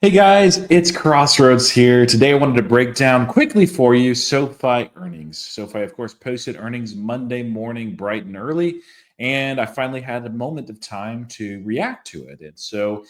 Hey guys, it's Crossroads here. Today I wanted to break down quickly for you SoFi earnings. SoFi, of course, posted earnings Monday morning bright and early, and I finally had a moment of time to react to it. And so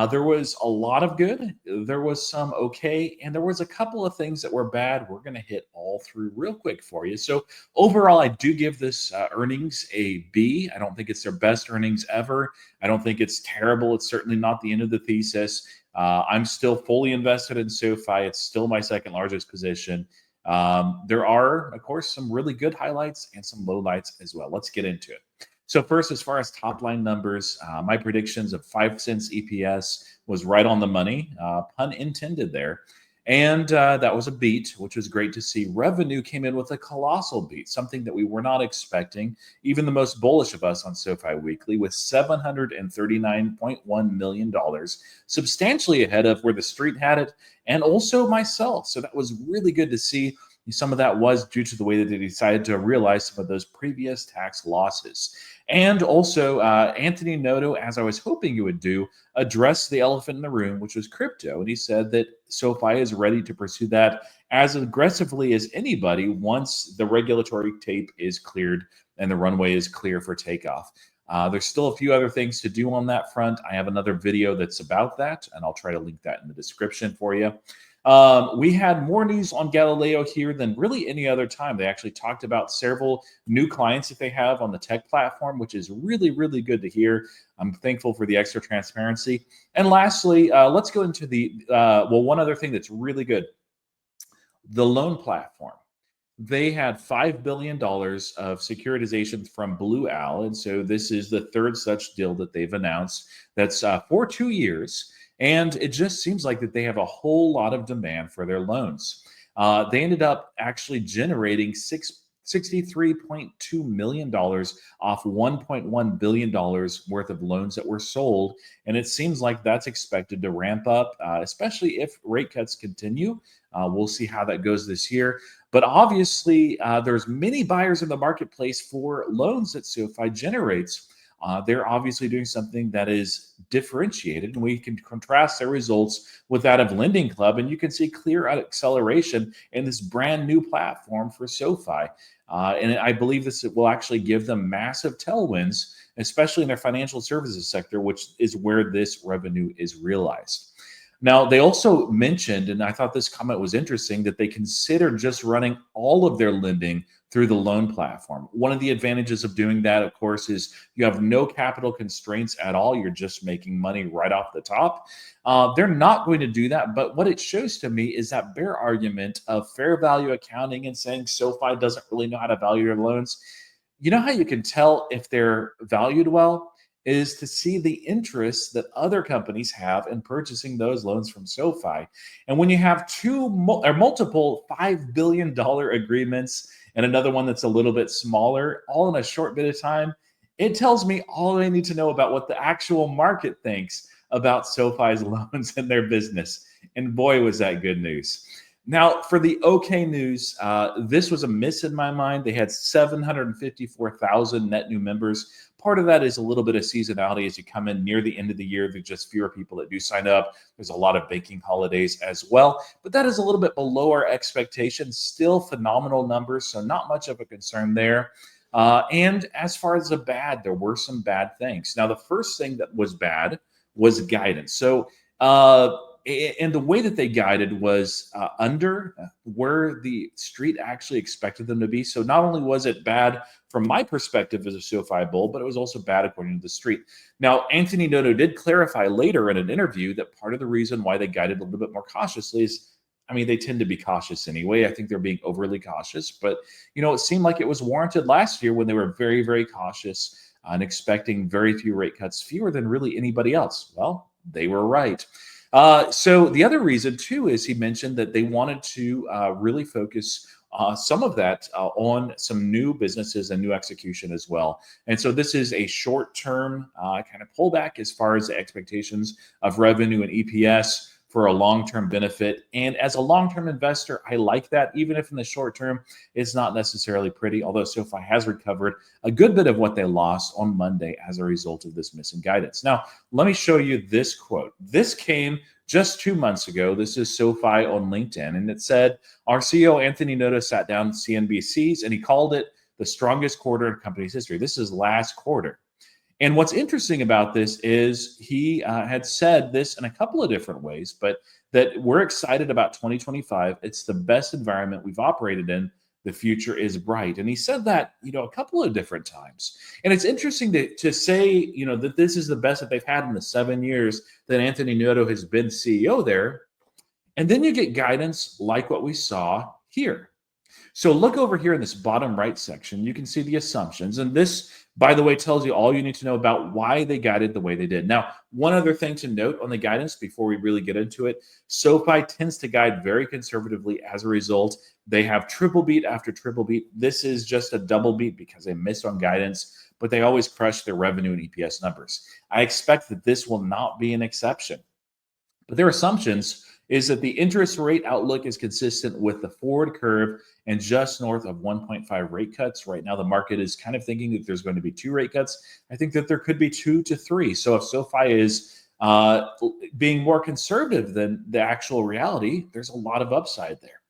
there was a lot of good, there was some okay, and there was a couple of things that were bad. We're going to hit all through real quick for you. So overall, I do give this earnings a B. I don't think it's their best earnings ever. I don't think it's terrible. It's certainly not the end of the thesis. I'm still fully invested in SoFi. It's still my second largest position. There are, of course, some really good highlights and some lowlights as well. Let's get into it. So first, as far as top line numbers, my predictions of 5 cents EPS was right on the money, pun intended there. And that was a beat, which was great to see. Revenue came in with a colossal beat, something that we were not expecting. Even the most bullish of us on SoFi Weekly with $739.1 million, substantially ahead of where the street had it, and also myself. So that was really good to see. Some of that was due to the way that they decided to realize some of those previous tax losses. And also, Anthony Noto, as I was hoping you would do, addressed the elephant in the room, which was crypto. And he said that SoFi is ready to pursue that as aggressively as anybody once the regulatory tape is cleared and the runway is clear for takeoff. There's still a few other things to do on that front. I have another video that's about that, and I'll try to link that in the description for you. We had more news on Galileo here than really any other time. They actually talked about several new clients that they have on the tech platform, which is really, really good to hear. I'm thankful for the extra transparency. And lastly, let's go into one other thing that's really good, the loan platform. They had $5 billion of securitization from Blue Owl. And so this is the third such deal that they've announced that's for 2 years. And it just seems like that they have a whole lot of demand for their loans. They ended up actually generating $63.2 million off $1.1 billion worth of loans that were sold. And it seems like that's expected to ramp up, especially if rate cuts continue. We'll see how that goes this year. But obviously, there's many buyers in the marketplace for loans that SoFi generates. They're obviously doing something that is differentiated, and we can contrast their results with that of Lending Club, and you can see clear acceleration in this brand new platform for SoFi. And I believe this will actually give them massive tailwinds, especially in their financial services sector, which is where this revenue is realized. Now, they also mentioned, and I thought this comment was interesting, that they consider just running all of their lending through the loan platform. One of the advantages of doing that, of course, is you have no capital constraints at all. You're just making money right off the top. They're not going to do that. But what it shows to me is that bear argument of fair value accounting and saying SoFi doesn't really know how to value your loans. You know how you can tell if they're valued well? Is to see the interest that other companies have in purchasing those loans from SoFi. And when you have multiple $5 billion agreements and another one that's a little bit smaller, all in a short bit of time, it tells me all I need to know about what the actual market thinks about SoFi's loans and their business. And boy, was that good news. Now, for the okay news, this was a miss in my mind. They had 754,000 net new members. Part of that is a little bit of seasonality as you come in near the end of the year. There's just fewer people that do sign up. There's a lot of banking holidays as well. But that is a little bit below our expectations. Still phenomenal numbers, so not much of a concern there. And as far as the bad, there were some bad things. Now, the first thing that was bad was guidance. And the way that they guided was under where the street actually expected them to be. So not only was it bad from my perspective as a SoFi bull, but it was also bad according to the street. Now, Anthony Noto did clarify later in an interview that part of the reason why they guided a little bit more cautiously is, I mean, they tend to be cautious anyway. I think they're being overly cautious, but it seemed like it was warranted last year when they were very, very cautious and expecting very few rate cuts, fewer than really anybody else. Well, they were right. So the other reason too is he mentioned that they wanted to really focus some of that on some new businesses and new execution as well. And so this is a short-term kind of pullback as far as the expectations of revenue and EPS for a long-term benefit. And as a long-term investor, I like that, even if in the short term, it's not necessarily pretty, although SoFi has recovered a good bit of what they lost on Monday as a result of this missing guidance. Now, let me show you this quote. This came just 2 months ago. This is SoFi on LinkedIn, and it said, our CEO, Anthony Noto, sat down with CNBC's, and he called it the strongest quarter in company's history. This is last quarter. And what's interesting about this is he had said this in a couple of different ways, but that we're excited about 2025. It's the best environment we've operated in. The future is bright. And he said that, a couple of different times. And it's interesting to say, that this is the best that they've had in the 7 years that Anthony Noto has been CEO there. And then you get guidance like what we saw here. So look over here in this bottom right section, you can see the assumptions. And this, by the way, tells you all you need to know about why they guided the way they did. Now, one other thing to note on the guidance before we really get into it, SoFi tends to guide very conservatively. As a result, they have triple beat after triple beat. This is just a double beat because they missed on guidance, but they always crush their revenue and EPS numbers. I expect that this will not be an exception. But their assumptions is that the interest rate outlook is consistent with the forward curve and just north of 1.5 rate cuts. Right now, the market is kind of thinking that there's going to be 2 rate cuts. I think that there could be 2 to 3. So if SoFi is being more conservative than the actual reality, there's a lot of upside there.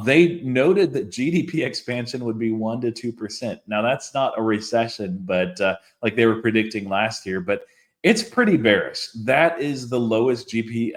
They noted that GDP expansion would be 1 to 2%. Now, that's not a recession, but like they were predicting last year, but it's pretty bearish. That is the lowest GDP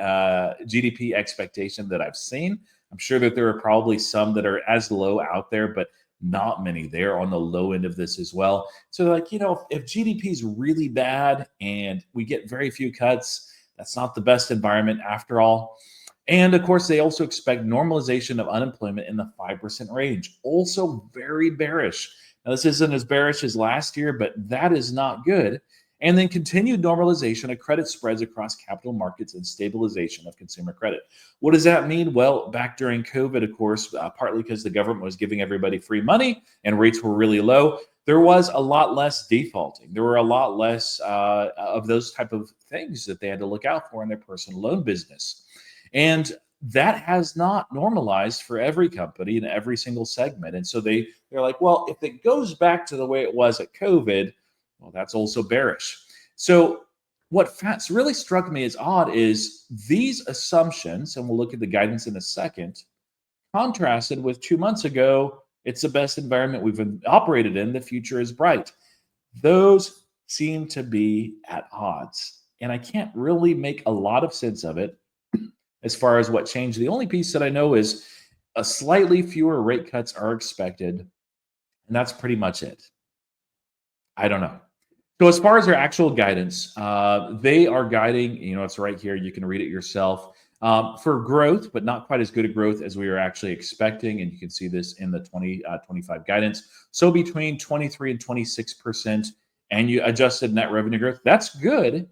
expectation that I've seen. I'm sure that there are probably some that are as low out there, but not many. They're on the low end of this as well. So like, if GDP is really bad and we get very few cuts, that's not the best environment after all. And of course, they also expect normalization of unemployment in the 5% range. Also very bearish. Now, this isn't as bearish as last year, but that is not good. And then continued normalization of credit spreads across capital markets and stabilization of consumer credit. What does that mean? Well, back during COVID, of course, partly because the government was giving everybody free money and rates were really low, there was a lot less defaulting. There were a lot less of those type of things that they had to look out for in their personal loan business. And that has not normalized for every company in every single segment. And so they're like, well, if it goes back to the way it was at COVID, well, that's also bearish. So what really struck me as odd is these assumptions, and we'll look at the guidance in a second, contrasted with 2 months ago, it's the best environment we've operated in, the future is bright. Those seem to be at odds. And I can't really make a lot of sense of it as far as what changed. The only piece that I know is a slightly fewer rate cuts are expected. And that's pretty much it. I don't know. So as far as their actual guidance, they are guiding, it's right here. You can read it yourself for growth, but not quite as good a growth as we were actually expecting. And you can see this in the 2025 guidance. So between 23 and 26% and you adjusted net revenue growth. That's good.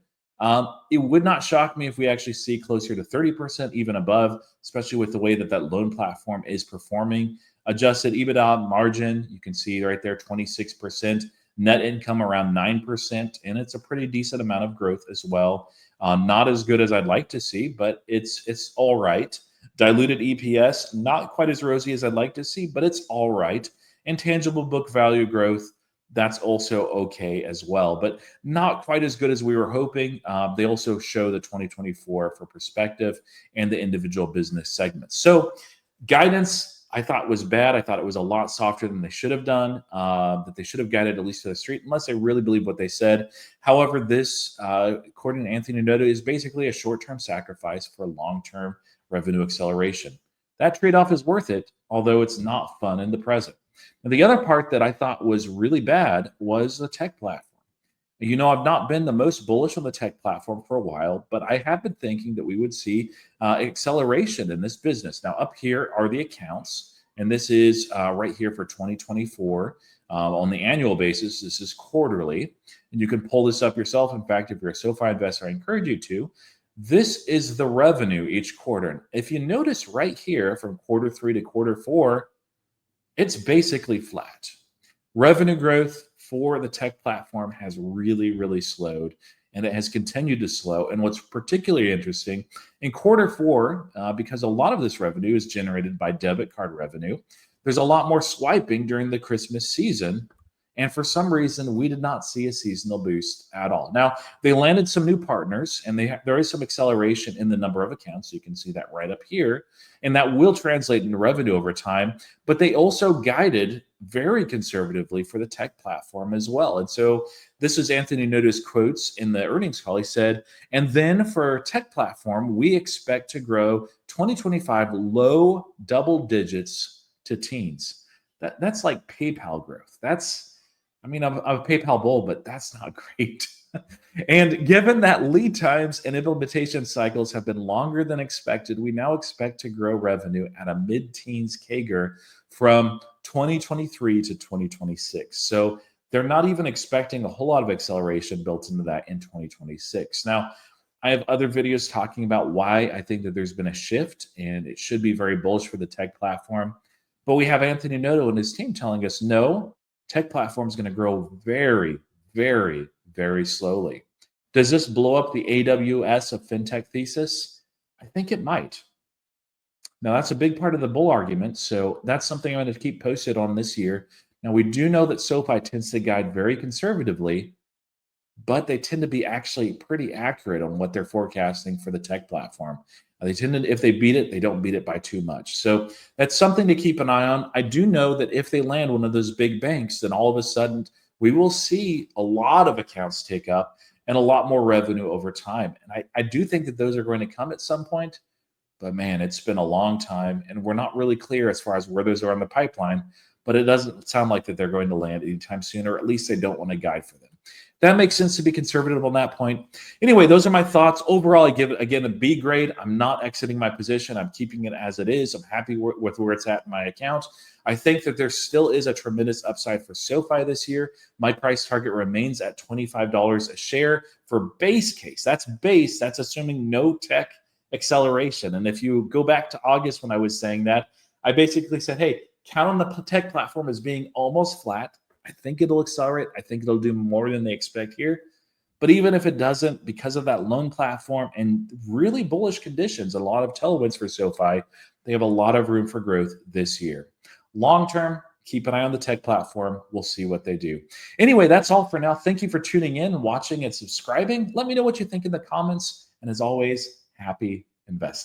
It would not shock me if we actually see closer to 30%, even above, especially with the way that loan platform is performing. Adjusted EBITDA margin, you can see right there, 26%. Net income around 9%, and it's a pretty decent amount of growth as well. Not as good as I'd like to see, but it's all right. Diluted EPS, not quite as rosy as I'd like to see, but it's all right. And tangible book value growth, that's also okay as well, but not quite as good as we were hoping. They also show the 2024 for perspective and the individual business segments. So guidance, I thought was bad. I thought it was a lot softer than they should have done, that they should have guided at least to the street, unless they really believe what they said. However, this, according to Anthony Noto, is basically a short-term sacrifice for long-term revenue acceleration. That trade-off is worth it, although it's not fun in the present. Now, the other part that I thought was really bad was the tech platform. I've not been the most bullish on the tech platform for a while, but I have been thinking that we would see acceleration in this business. Now, up here are the accounts, and this is right here for 2024 on the annual basis. This is quarterly, and you can pull this up yourself. In fact, if you're a SoFi investor, I encourage you to. This is the revenue each quarter. And if you notice right here from quarter 3 to quarter 4, it's basically flat. Revenue growth for the tech platform has really, really slowed. and it has continued to slow. And what's particularly interesting in quarter four, because a lot of this revenue is generated by debit card revenue, there's a lot more swiping during the Christmas season. And for some reason, we did not see a seasonal boost at all. Now, they landed some new partners, and there is some acceleration in the number of accounts. You can see that right up here, and that will translate into revenue over time. But they also guided very conservatively for the tech platform as well. And so this is Anthony Noto's quotes in the earnings call. He said, and then for tech platform, we expect to grow 2025 low double digits to teens. That's like PayPal growth. I'm a PayPal bull, but that's not great. And given that lead times and implementation cycles have been longer than expected, we now expect to grow revenue at a mid-teens CAGR from 2023 to 2026. So they're not even expecting a whole lot of acceleration built into that in 2026. Now, I have other videos talking about why I think that there's been a shift and it should be very bullish for the tech platform. But we have Anthony Noto and his team telling us, no, tech platform is going to grow very, very, very slowly. Does this blow up the AWS of fintech thesis? I think it might. Now, that's a big part of the bull argument. So that's something I'm going to keep posted on this year. Now, we do know that SoFi tends to guide very conservatively, but they tend to be actually pretty accurate on what they're forecasting for the tech platform. They tend to, if they beat it, they don't beat it by too much. So that's something to keep an eye on. I do know that if they land one of those big banks, then all of a sudden we will see a lot of accounts take up and a lot more revenue over time. And I do think that those are going to come at some point. But man, it's been a long time, and we're not really clear as far as where those are on the pipeline. But it doesn't sound like that they're going to land anytime soon, or at least they don't want to guide for them. That makes sense to be conservative on that point. Anyway, those are my thoughts. Overall, I give it, again, a B grade. I'm not exiting my position. I'm keeping it as it is. I'm happy with where it's at in my account. I think that there still is a tremendous upside for SoFi this year. My price target remains at $25 a share for base case. That's base. That's assuming no tech acceleration. And if you go back to August when I was saying that, I basically said, hey, count on the tech platform as being almost flat. I think it'll accelerate. I think it'll do more than they expect here. But even if it doesn't, because of that loan platform and really bullish conditions, a lot of tailwinds for SoFi, they have a lot of room for growth this year. Long term, keep an eye on the tech platform. We'll see what they do. Anyway, that's all for now. Thank you for tuning in, watching, and subscribing. Let me know what you think in the comments. And as always, happy investing.